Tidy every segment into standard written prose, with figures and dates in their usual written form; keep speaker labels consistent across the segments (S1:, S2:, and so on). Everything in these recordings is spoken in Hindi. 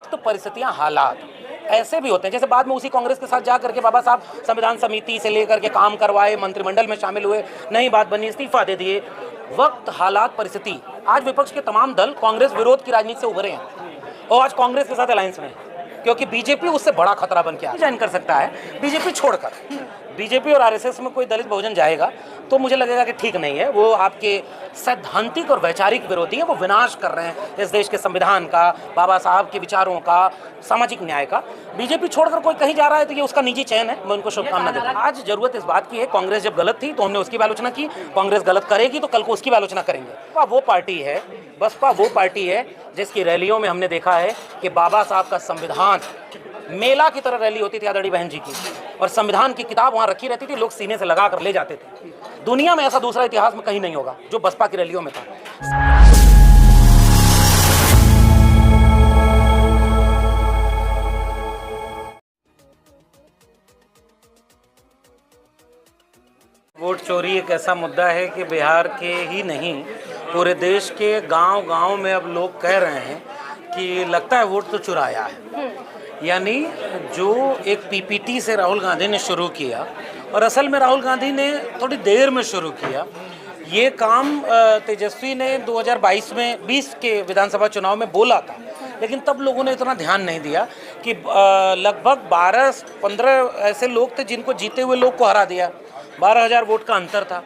S1: तो परिस्थितियां, हालात ऐसे भी होते हैं। जैसे बाद में उसी कांग्रेस के साथ जा करके बाबा साहब संविधान समिति से लेकर के काम करवाए, मंत्रिमंडल में शामिल हुए, नई बात बनी, इस्तीफा दे दिए। वक्त, हालात, परिस्थिति, आज विपक्ष के तमाम दल कांग्रेस विरोध की राजनीति से उभरे हैं और आज कांग्रेस के साथ अलायंस में है, क्योंकि बीजेपी उससे बड़ा खतरा बन के ज्वाइन कर सकता है। बीजेपी छोड़कर बीजेपी और आरएसएस में कोई दलित बहुजन जाएगा तो मुझे लगेगा कि ठीक नहीं है। वो आपके सैद्धांतिक और वैचारिक विरोधी है, वो विनाश कर रहे हैं इस देश के संविधान का, बाबा साहब के विचारों का, सामाजिक न्याय का। बीजेपी छोड़कर कोई कहीं जा रहा है तो ये उसका निजी चयन है, मैं उनको शुभकामना देता हूं। आज जरूरत इस बात की है, कांग्रेस जब गलत थी तो हमने उसकी भी आलोचना की, कांग्रेस गलत करेगी तो कल को उसकी भी आलोचना करेंगे। वो पार्टी है, बसपा वो पार्टी है जिसकी रैलियों में हमने देखा है कि बाबा साहब का संविधान मेला की तरह रैली होती थी आदरणीय बहन जी की, और संविधान की किताब वहाँ रखी रहती थी, लोग सीने से लगा कर ले जाते थे। दुनिया में ऐसा दूसरा इतिहास में कहीं नहीं होगा जो बसपा की रैलियों में था। वोट चोरी एक ऐसा मुद्दा है कि बिहार के ही नहीं पूरे देश के गांव-गांव में अब लोग कह रहे हैं कि लगता है वोट तो चुराया है। यानी जो एक पीपीटी से राहुल गांधी ने शुरू किया, और असल में राहुल गांधी ने थोड़ी देर में शुरू किया ये काम। तेजस्वी ने 2022 में 20 के विधानसभा चुनाव में बोला था, लेकिन तब लोगों ने इतना ध्यान नहीं दिया कि लगभग 12-15 ऐसे लोग थे जिनको जीते हुए लोग को हरा दिया, 12,000 वोट का अंतर था,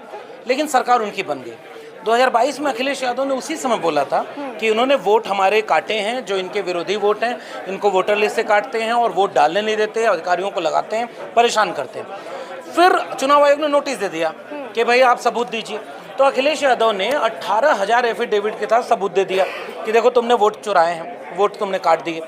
S1: लेकिन सरकार उनकी बन गई। 2022 में अखिलेश यादव ने उसी समय बोला था कि उन्होंने वोट हमारे काटे हैं, जो इनके विरोधी वोट हैं इनको वोटर लिस्ट से काटते हैं और वोट डालने नहीं देते, अधिकारियों को लगाते हैं, परेशान करते हैं। फिर चुनाव आयोग ने नोटिस दे दिया कि भाई आप सबूत दीजिए, तो अखिलेश यादव ने 18,000 एफिडेविट के साथ सबूत दे दिया कि देखो तुमने वोट चुराए हैं, वोट तुमने काट दिए।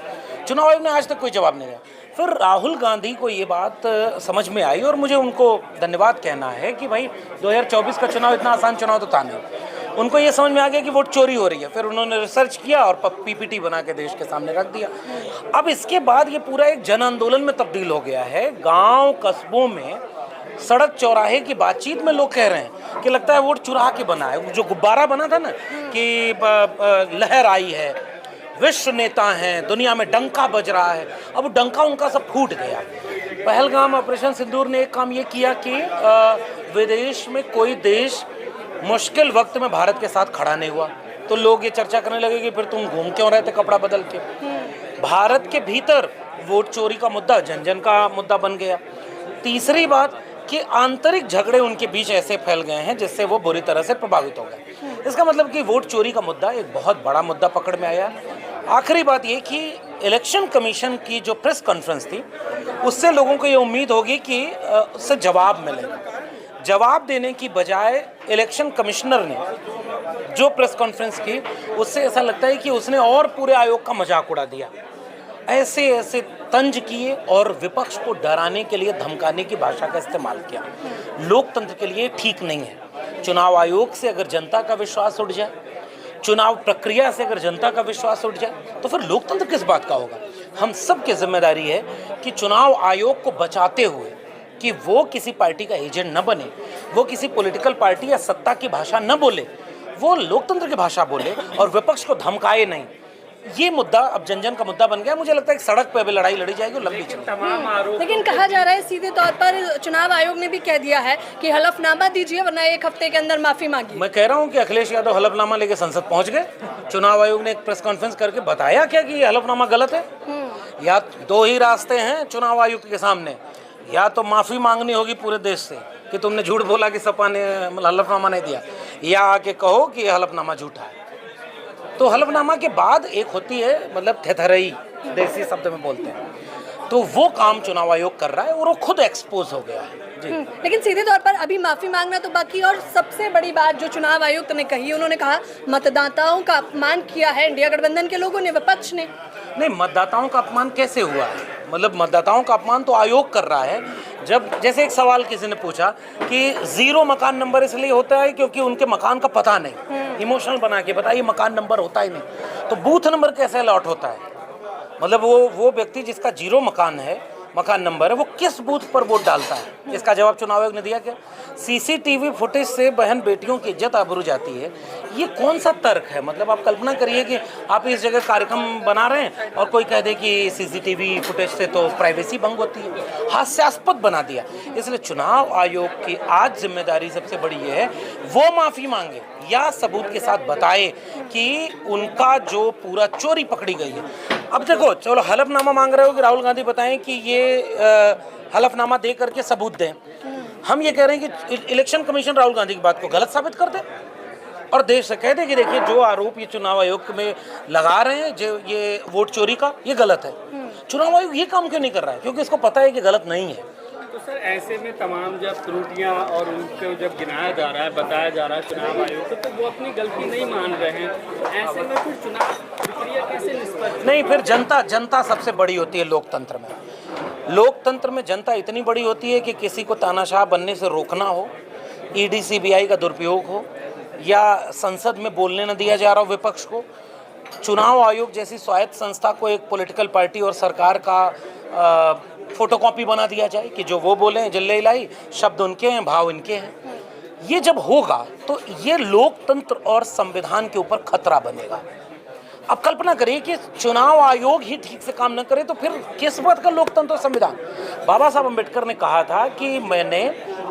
S1: चुनाव आयोग ने आज तक कोई जवाब नहीं दिया। फिर राहुल गांधी को ये बात समझ में आई और मुझे उनको धन्यवाद कहना है कि भाई 2024 का चुनाव इतना आसान चुनाव तो था नहीं। उनको ये समझ में आ गया कि वोट चोरी हो रही है, फिर उन्होंने रिसर्च किया और पीपीटी बना के देश के सामने रख दिया। अब इसके बाद ये पूरा एक जन आंदोलन में तब्दील हो गया है। गांव कस्बों में, सड़क चौराहे की बातचीत में लोग कह रहे हैं कि लगता है वोट चुरा के बना है। जो गुब्बारा बना था ना कि लहर आई है, विश्व नेता हैं, दुनिया में डंका बज रहा है, अब डंका उनका सब फूट गया। पहलगाम ऑपरेशन सिंदूर ने एक काम ये किया कि विदेश में कोई देश मुश्किल वक्त में भारत के साथ खड़ा नहीं हुआ, तो लोग ये चर्चा करने लगे कि फिर तुम घूम क्यों रहे थे कपड़ा बदल के। भारत के भीतर वोट चोरी का मुद्दा जन जन का मुद्दा बन गया। तीसरी बात कि आंतरिक झगड़े उनके बीच ऐसे फैल गए हैं जिससे वो बुरी तरह से प्रभावित हो गए। इसका मतलब कि वोट चोरी का मुद्दा एक बहुत बड़ा मुद्दा पकड़ में आया। आखिरी बात ये कि इलेक्शन कमीशन की जो प्रेस कॉन्फ्रेंस थी उससे लोगों को ये उम्मीद होगी कि उससे जवाब मिलेगा। जवाब देने की बजाय इलेक्शन कमिश्नर ने जो प्रेस कॉन्फ्रेंस की उससे ऐसा लगता है कि उसने और पूरे आयोग का मजाक उड़ा दिया। ऐसे ऐसे तंज किए और विपक्ष को डराने के लिए धमकाने की भाषा का इस्तेमाल किया। लोकतंत्र के लिए ठीक नहीं है। चुनाव आयोग से अगर जनता का विश्वास उठ जाए, चुनाव प्रक्रिया से अगर जनता का विश्वास उठ जाए, तो फिर लोकतंत्र किस बात का होगा। हम सब की जिम्मेदारी है कि चुनाव आयोग को बचाते हुए कि वो किसी पार्टी का एजेंट न बने, वो किसी पॉलिटिकल पार्टी या सत्ता की भाषा न बोले, वो लोकतंत्र की भाषा बोले और विपक्ष को धमकाए नहीं। ये मुद्दा अब जन जन का मुद्दा बन गया। मुझे लगता है कि सड़क पे अभी लड़ाई लड़ी जाएगी और लंबी चलेगी।
S2: लेकिन कहा जा रहा है सीधे तौर पर चुनाव आयोग ने भी कह दिया है कि हलफनामा दीजिए वरना 1 हफ्ते के अंदर माफी मांगी।
S1: मैं कह रहा हूँ कि अखिलेश यादव हलफनामा लेके संसद पहुंच गए। चुनाव आयोग ने एक प्रेस कॉन्फ्रेंस करके बताया क्या कि ये हलफनामा गलत है। या 2 ही रास्ते हैं चुनाव आयुक्त के सामने, या तो माफी मांगनी होगी पूरे देश से कि तुमने झूठ बोला कि सपा ने हलफनामा नहीं दिया, या आके कहो कि हलफनामा झूठा है। तो हलफनामा के बाद एक होती है मतलब थेथरई, देसी शब्द में बोलते हैं, तो वो काम चुनाव आयोग कर रहा है और वो खुद एक्सपोज हो गया है।
S2: लेकिन सीधे तौर पर अभी माफी मांगना तो बाकी। और सबसे बड़ी बात जो चुनाव आयुक्त ने कही, उन्होंने कहा मतदाताओं का अपमान किया है इंडिया गठबंधन के लोगों ने, विपक्ष ने।
S1: नहीं, मतदाताओं का अपमान कैसे हुआ है? मतलब मतदाताओं का अपमान तो आयोग कर रहा है। जब जैसे एक सवाल किसी ने पूछा कि 0 मकान नंबर इसलिए होता है क्योंकि उनके मकान का पता नहीं, इमोशनल बना के बताइए मकान नंबर होता ही नहीं, तो बूथ नंबर कैसे अलॉट होता है? मतलब वो व्यक्ति जिसका 0 मकान है मकान नंबर है, वो किस बूथ पर वोट डालता है? इसका जवाब चुनाव आयोग ने दिया क्या? सीसीटीवी फुटेज से बहन बेटियों की इज्जत आबरू जाती है, ये कौन सा तर्क है? मतलब आप कल्पना करिए कि आप इस जगह कार्यक्रम बना रहे हैं और कोई कह दे कि सीसीटीवी फुटेज से तो प्राइवेसी भंग होती है। हास्यास्पद बना दिया। इसलिए चुनाव आयोग की आज जिम्मेदारी सबसे बड़ी ये है, वो माफ़ी मांगे या सबूत के साथ बताए कि उनका जो पूरा चोरी पकड़ी गई है। अब देखो, चलो हलफनामा मांग रहे हो कि राहुल गांधी बताएं कि ये हलफनामा दे करके सबूत दें। हम ये कह रहे हैं कि इलेक्शन कमीशन राहुल गांधी की बात को गलत साबित कर दे और देश से कह दे कि देखिए जो आरोप ये चुनाव आयोग में लगा रहे हैं, जो ये वोट चोरी का, ये गलत है। चुनाव आयोग ये काम क्यों नहीं कर रहा है? क्योंकि इसको पता है कि गलत नहीं है।
S3: तो सर ऐसे में तमाम जब त्रुटियां और उनको जब गिनाया जा रहा है, बताया जा रहा है चुनाव आयोग को, तो वो अपनी गलती नहीं मान रहे हैं। ऐसे में फिर चुनाव प्रक्रिया कैसे निष्पक्ष?
S1: नहीं, फिर जनता सबसे बड़ी होती है लोकतंत्र में। लोकतंत्र में जनता इतनी बड़ी होती है कि किसी को तानाशाह बनने से रोकना हो, ईडी सीबीआई का दुरुपयोग हो, या संसद में बोलने न दिया जा रहा हो विपक्ष को, चुनाव आयोग जैसी स्वायत्त संस्था को एक पॉलिटिकल पार्टी और सरकार का फोटोकॉपी बना दिया जाए कि जो वो बोले जिल्ले इलाई, शब्द उनके हैं, भाव इनके हैं। ये जब होगा तो ये लोकतंत्र और संविधान के ऊपर खतरा बनेगा। अब कल्पना करिए कि चुनाव आयोग ही ठीक से काम न करे तो फिर किस बात का लोकतंत्र और संविधान? बाबा साहब अम्बेडकर ने कहा था कि मैंने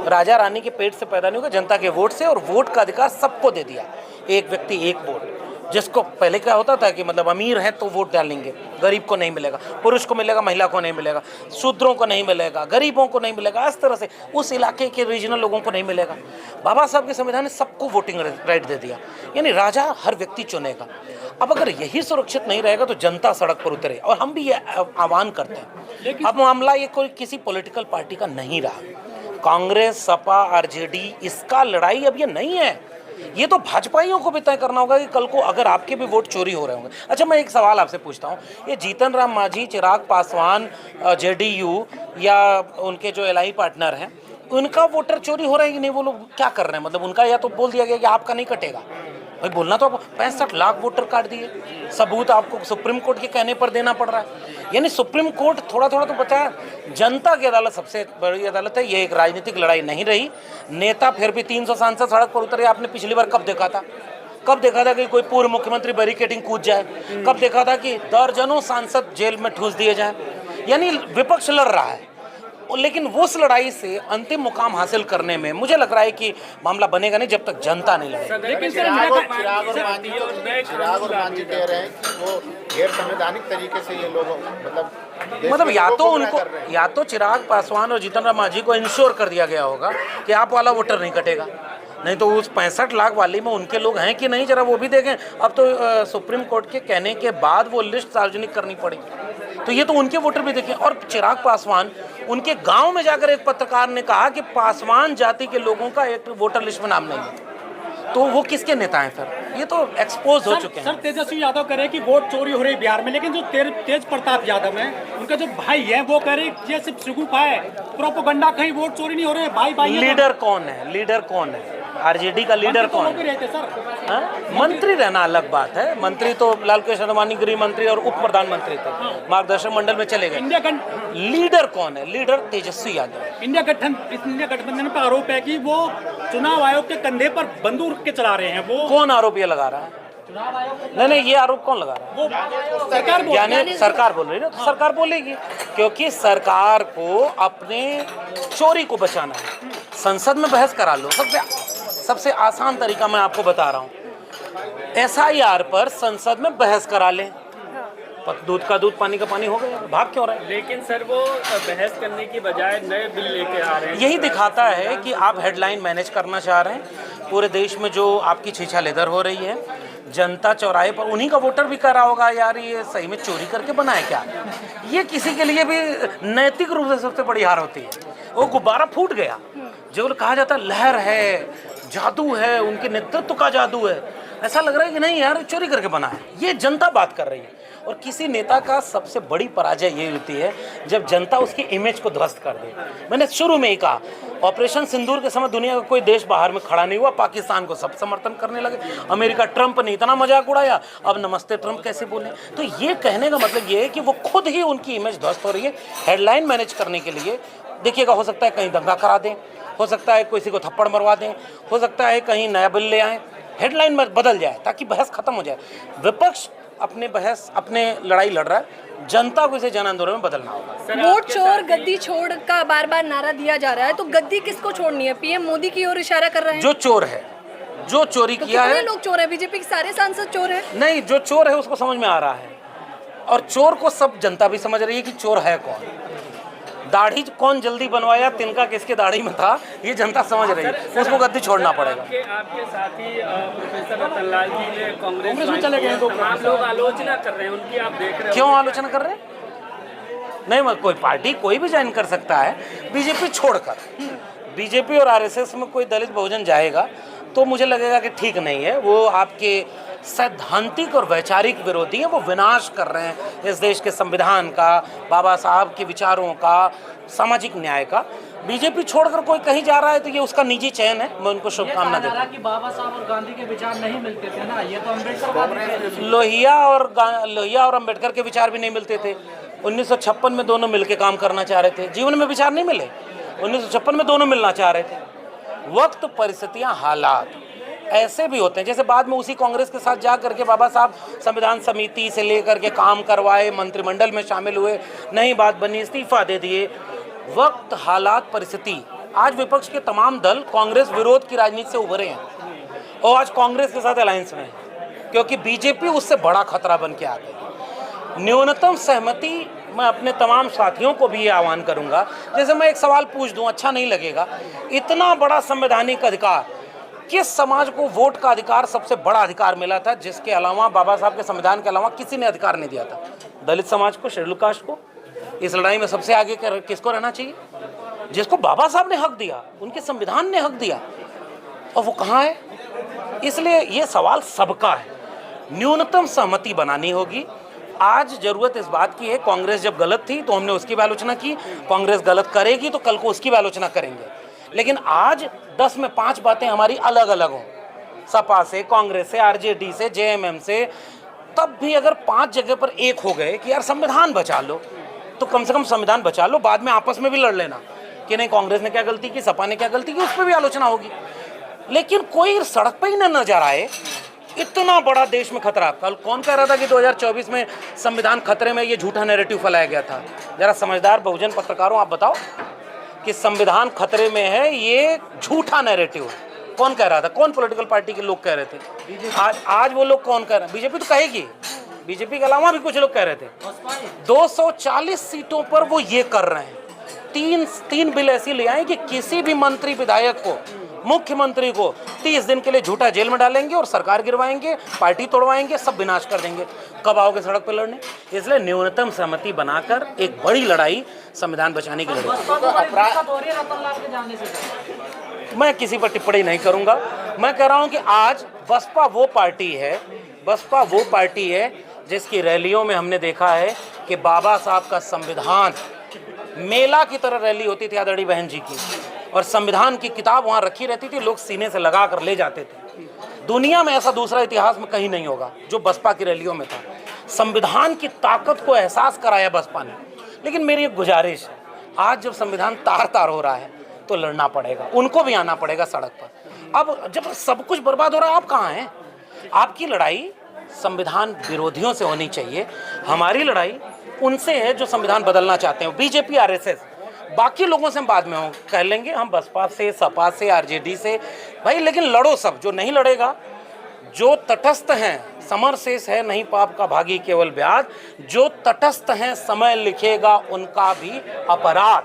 S1: राजा रानी के पेट से पैदा नहीं हुआ, जनता के वोट से, और वोट का अधिकार सबको दे दिया। एक व्यक्ति एक वोट, जिसको पहले क्या होता था कि मतलब अमीर है तो वोट डालेंगे, गरीब को नहीं मिलेगा, पुरुष को मिलेगा, महिला को नहीं मिलेगा, शूद्रों को नहीं मिलेगा, गरीबों को नहीं मिलेगा, इस तरह से उस इलाके के रीजनल लोगों को नहीं मिलेगा। बाबा साहब के संविधान ने सबको वोटिंग राइट दे दिया, यानी राजा हर व्यक्ति चुनेगा। अब अगर यही सुरक्षित नहीं रहेगा तो जनता सड़क पर उतरे, और हम भी ये आह्वान करते हैं। अब मामला ये कोई किसी पॉलिटिकल पार्टी का नहीं रहा, कांग्रेस, सपा, आरजेडी, इसका लड़ाई अब ये नहीं है। ये तो भाजपाइयों को भी तय करना होगा कि कल को अगर आपके भी वोट चोरी हो रहे होंगे। अच्छा, मैं एक सवाल आपसे पूछता हूँ, ये जीतन राम मांझी, चिराग पासवान, जेडीयू या उनके जो एलआई पार्टनर हैं, उनका वोटर चोरी हो रहा है कि नहीं? वो लोग क्या कर रहे हैं? मतलब उनका या तो बोल दिया गया कि आपका नहीं कटेगा, भाई बोलना तो आपको 65 लाख वोटर काट दिए, सबूत आपको सुप्रीम कोर्ट के कहने पर देना पड़ रहा है। यानी सुप्रीम कोर्ट थोड़ा थोड़ा तो बचा है। जनता की अदालत सबसे बड़ी अदालत है, ये एक राजनीतिक लड़ाई नहीं रही। नेता फिर भी 300 सांसद सड़क पर उतरे, आपने पिछली बार कब देखा था? कब देखा था कि कोई पूर्व मुख्यमंत्री बैरिकेडिंग कूद जाए? कब देखा था कि दर्जनों सांसद जेल में ठूस दिए जाए? यानी विपक्ष लड़ रहा है, लेकिन उस लड़ाई से अंतिम मुकाम हासिल करने में मुझे लग रहा है कि मामला बनेगा नहीं जब तक जनता नहीं लड़ेगी।
S3: लेकिन
S4: चिराग और मांझी कह रहे हैं कि वो गैर संवैधानिक तरीके से ये लोग मतलब
S1: या तो चिराग पासवान और जीतन राम मांझी को इंश्योर कर दिया गया होगा कि आप वाला वोटर नहीं कटेगा, नहीं तो उस 65 लाख वाली में उनके लोग हैं कि नहीं, जरा वो भी देखें। अब तो सुप्रीम कोर्ट के कहने के बाद वो लिस्ट सार्वजनिक करनी पड़ेगी, तो ये तो उनके वोटर भी देखें। और चिराग पासवान, उनके गांव में जाकर एक पत्रकार ने कहा कि पासवान जाति के लोगों का एक वोटर लिस्ट में नाम नहीं है, तो वो किसके नेता हैं फिर? ये तो एक्सपोज हो चुके हैं।
S5: सर, तेजस्वी यादव कह रहे हैं कि वोट चोरी हो रही है बिहार में, लेकिन जो तेज प्रताप यादव हैं, उनका जो भाई है, वो कह रहे हैं ये सिर्फ सुगुफा है, प्रोपोगंडा, कहीं वोट चोरी नहीं हो रहे, भाई।
S1: लीडर कौन है? लीडर कौन है? आरजेडी का लीडर कौन है? मंत्री रहना अलग बात है। मंत्री तो लालकृष्ण आडवाणी गृह मंत्री और उप प्रधानमंत्री थे, मार्गदर्शक मंडल में चले गए। लीडर कौन है? लीडर तेजस्वी यादव।
S5: इंडिया गठबंधन पर आरोप है कि वो चुनाव आयोग के कंधे पर बंदूक के चला रहे हैं। वो
S1: कौन आरोप ये लगा रहा है? नहीं, ये आरोप कौन लगा रहा है?
S5: वो सरकार
S1: यानी सरकार बोल रही है ना, तो सरकार बोलेगी, क्योंकि सरकार को अपने चोरी को बचाना है। संसद में बहस करा लो, सबसे आसान तरीका मैं आपको बता रहा हूँ, SIR पर संसद में बहस करा लें, दूध का दूध पानी का पानी हो गया, भाग क्यों रहा है?
S3: लेकिन सर वो बहस करने की बजाय नए बिल लेके आ रहे हैं।
S1: यही दिखाता है कि आप हेडलाइन मैनेज करना चाह रहे हैं। पूरे देश में जो आपकी छीछा लेदर हो रही है, जनता चौराहे पर उन्हीं का वोटर भी कर रहा होगा, यार ये सही में चोरी करके बनाए क्या? ये किसी के लिए भी नैतिक रूप से सबसे बड़ी हार होती है। वो गुब्बारा फूट गया, जो कहा जाता है लहर है, जादू है, उनके नेतृत्व का जादू है, ऐसा लग रहा है कि नहीं यार चोरी करके बना है। ये जनता बात कर रही है, और किसी नेता का सबसे बड़ी पराजय ये होती है जब जनता उसकी इमेज को ध्वस्त कर दे। मैंने शुरू में ही कहा, ऑपरेशन सिंदूर के समय दुनिया का कोई देश बाहर में खड़ा नहीं हुआ, पाकिस्तान को सब समर्थन करने लगे, अमेरिका ट्रंप ने इतना मजाक उड़ाया, अब नमस्ते ट्रंप कैसे बोले। तो ये कहने का मतलब ये है कि वो खुद ही उनकी इमेज ध्वस्त हो रही है हेडलाइन मैनेज करने के लिए। देखिएगा, हो सकता है कहीं दंगा करा दें, हो सकता है किसी को थप्पड़ मरवा दें, हो सकता है कहीं नया बिल ले आएँ, हेडलाइन में बदल जाए ताकि बहस खत्म हो जाए। विपक्ष अपने लड़ाई लड़ रहा है, जनता को इसे जन आंदोलन में बदलना होगा।
S2: वोट चोर गद्दी छोड़ का बार बार नारा दिया जा रहा है, तो गद्दी किसको छोड़नी है? पीएम मोदी की ओर इशारा कर रहे हैं।
S1: जो चोर है, जो चोरी
S2: तो
S1: किया है,
S2: लोग चोर है, बीजेपी के सारे सांसद चोर है।
S1: नहीं, जो चोर है उसको समझ में आ रहा है, और चोर को सब जनता भी समझ रही है कि चोर है कौन। दाढ़ी कौन जल्दी बनवाया, तिनका किसके दाढ़ी में था, ये जनता समझ रही है, उसको गद्दी छोड़ना पड़ेगा।
S3: आपके साथी प्रोफेसर रतनलाल जी ने कांग्रेस
S5: में चले गए,
S3: तमाम लोग आलोचना कर रहे हैं उनकी, आप देख रहे हैं।
S1: क्यों आलोचना कर रहे हैं? नहीं, कोई पार्टी कोई भी ज्वाइन कर सकता है, बीजेपी छोड़कर। बीजेपी और आरएसएस में कोई दलित बहुजन जाएगा तो मुझे लगेगा कि ठीक नहीं है। वो आपके सैद्धांतिक और वैचारिक विरोधी हैं, वो विनाश कर रहे हैं इस देश के संविधान का, बाबा साहब के विचारों का, सामाजिक न्याय का। बीजेपी छोड़कर कोई कहीं जा रहा है तो ये उसका निजी चयन है, मैं उनको शुभकामना देता हूं।
S5: कि बाबा साहब और गांधी के विचार नहीं मिलते थे ना, ये तो अम्बेडकर
S1: लोहिया और अम्बेडकर के विचार भी नहीं मिलते थे। 1956 में दोनों मिलकर काम करना चाह रहे थे, जीवन में विचार नहीं मिले। 1956 में दोनों मिलना चाह रहे थे। वक्त, परिस्थितियां, हालात ऐसे भी होते हैं। जैसे बाद में उसी कांग्रेस के साथ जा करके बाबा साहब संविधान समिति से लेकर के काम करवाए, मंत्रिमंडल में शामिल हुए, नई बात बनी, इस्तीफा दे दिए। वक्त, हालात, परिस्थिति, आज विपक्ष के तमाम दल कांग्रेस विरोध की राजनीति से उभरे हैं और आज कांग्रेस के साथ अलायंस में है, क्योंकि बीजेपी उससे बड़ा खतरा बन के आ गई। न्यूनतम सहमति, मैं अपने तमाम साथियों को भी ये आह्वान करूंगा, जैसे मैं एक सवाल पूछ दूं, अच्छा नहीं लगेगा, इतना बड़ा संवैधानिक अधिकार, किस समाज को वोट का अधिकार सबसे बड़ा अधिकार मिला था जिसके अलावा बाबा साहब के संविधान के अलावा किसी ने अधिकार नहीं दिया था? दलित समाज को, शेड्यूल कास्ट को। इस लड़ाई में सबसे आगे किसको रहना चाहिए? जिसको बाबा साहब ने हक दिया, उनके संविधान ने हक दिया, और वो कहाँ है? इसलिए ये सवाल सबका है। न्यूनतम सहमति बनानी होगी। आज जरूरत इस बात की है, कांग्रेस जब गलत थी तो हमने उसकी भी आलोचना की, कांग्रेस गलत करेगी तो कल को उसकी भी आलोचना करेंगे। लेकिन आज 10 में 5 बातें हमारी अलग अलग हों, सपा से, कांग्रेस से, आरजेडी से, जेएमएम से, तब भी अगर 5 जगह पर एक हो गए कि यार संविधान बचा लो, तो कम से कम संविधान बचा लो, बाद में आपस में भी लड़ लेना कि नहीं कांग्रेस ने क्या गलती की, सपा ने क्या गलती की, उस पर भी आलोचना होगी। लेकिन कोई सड़क पर ही न नजर आए, इतना बड़ा देश में खतरा। कल कौन कह रहा था कि 2024 में संविधान खतरे में, ये झूठा नैरेटिव फैलाया गया था? जरा समझदार बहुजन पत्रकारों, आप बताओ कि संविधान खतरे में है, ये झूठा नैरेटिव है। कौन कह रहा था? कौन पॉलिटिकल पार्टी के लोग कह रहे थे? आज वो लोग कौन कह रहे हैं? बीजेपी तो कहेगी, बीजेपी के अलावा भी कुछ लोग कह रहे थे। 240 सीटों पर वो ये कर रहे हैं। तीन बिल ऐसी ले आए कि किसी भी मंत्री, विधायक को, मुख्यमंत्री को 30 दिन के लिए झूठा जेल में डालेंगे और सरकार गिरवाएंगे, पार्टी तोड़वाएंगे, सब विनाश कर देंगे। कब आओगे सड़क पर लड़ने? इसलिए न्यूनतम सहमति बनाकर एक बड़ी लड़ाई संविधान बचाने की लड़ाई। मैं किसी पर टिप्पणी नहीं करूंगा। मैं कह रहा हूं कि आज बसपा वो पार्टी है जिसकी रैलियों में हमने देखा है कि बाबा साहब का संविधान मेला की तरह रैली होती थी आदरणीय बहन जी की, और संविधान की किताब वहाँ रखी रहती थी, लोग सीने से लगा कर ले जाते थे। दुनिया में ऐसा दूसरा इतिहास में कहीं नहीं होगा जो बसपा की रैलियों में था। संविधान की ताकत को एहसास कराया बसपा ने। लेकिन मेरी एक गुजारिश है, आज जब संविधान तार तार हो रहा है तो लड़ना पड़ेगा, उनको भी आना पड़ेगा सड़क पर। अब जब सब कुछ बर्बाद हो रहा है, आप कहाँ हैं? आपकी लड़ाई संविधान विरोधियों से होनी चाहिए, हमारी लड़ाई उनसे है जो संविधान बदलना चाहते हैं। बीजेपी, आरएसएस, बाकी लोगों से हम बाद में कह लेंगे, हम बसपा से, सपा से, आरजेडी से, भाई लेकिन लड़ो सब। जो नहीं लड़ेगा, जो तटस्थ हैं, समर शेष है नहीं पाप का भागी केवल ब्याज, जो तटस्थ हैं समय लिखेगा उनका भी अपराध।